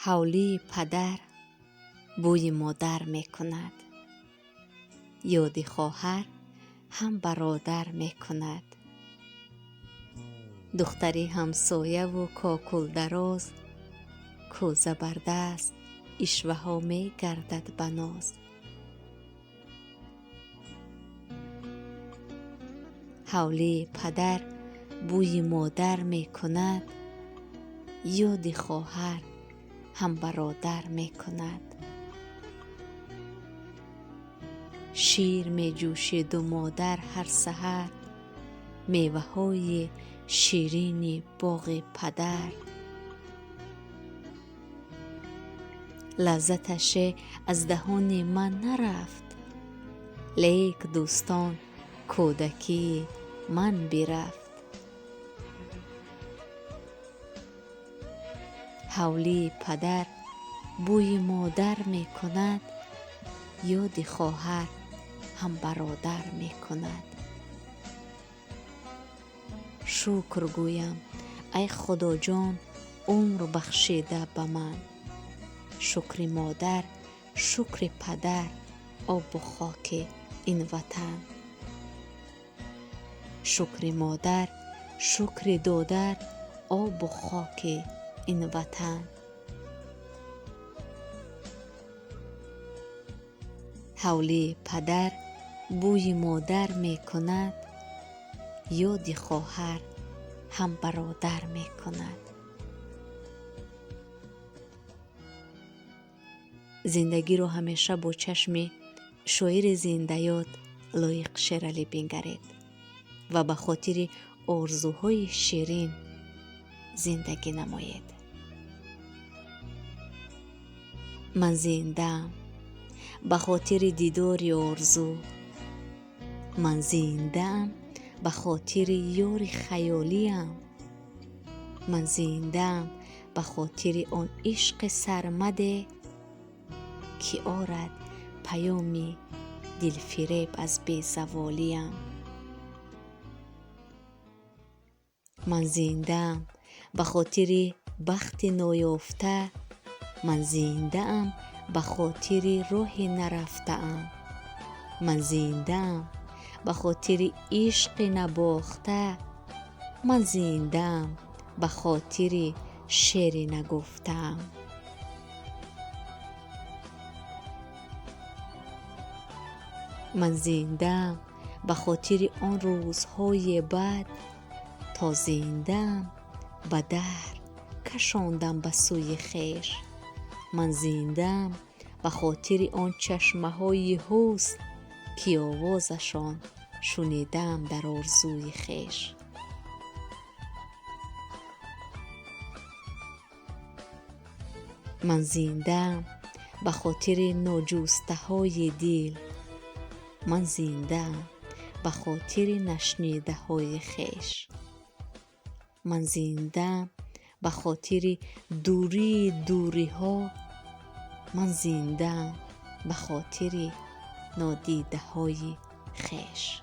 حولی پدر بوی مادر می کند، یاد خواهر هم برادر می کند. دختری همسایه و کاکل دراز، کوزه بر دست عشوه ها می گردد به ناز. حولی پدر بوی مادر می کند، یاد خواهر هم برادر می کند. شیر می جوشید و مادر هر سحر، میوه های شیرین باغ پدر. لذتش از دهان من نرفت، لیک دوستان کودکی من برفت. حولی پدر بوی مادر می کند، یاد خواهر هم برادر می کند. شکر گویم ای خدا جان عمر بخشیده به من، شکر مادر شکر پدر آب و خاک این وطن. شکر مادر شکر دادر آب و خاک این وطن. حولی پدر بوی مادر می کند، یاد خواهر هم برادر می کند. زندگی رو همیشه با چشم شاعر زنده یاد لایق شیر علی بنگرید و به خاطر آرزوهای شیرین زندگی نمایید. من زنده‌ام به خاطر دیدار آرزو، من زنده‌ام به خاطر یار خیالیم، من زنده‌ام به خاطر آن عشق سرمده که آرد پیام دلفریب از بی‌زوالیم. من زنده‌ام به خاطر بخت نایافته، من زنده‌ام به خاطر راه نرفته‌ام، من زنده‌ام به خاطر عشق نباخته، من زنده‌ام به خاطر شعر نگفته‌ام. من زنده‌ام به خاطر آن روزهای بد، تا زنده‌ام به دهر کشاندم به سوی خویش. من زنده‌ام به خاطر آن چشمه های حسن که آوازشان شنیدم در آرزوی خویش. من زنده‌ام به خاطر ناجسته های دل، من زنده‌ام به خاطر نشنیده های خویش. من زنده‌ام به خاطر دوری ها، من زنده‌ام به خاطر نادیده های خویش.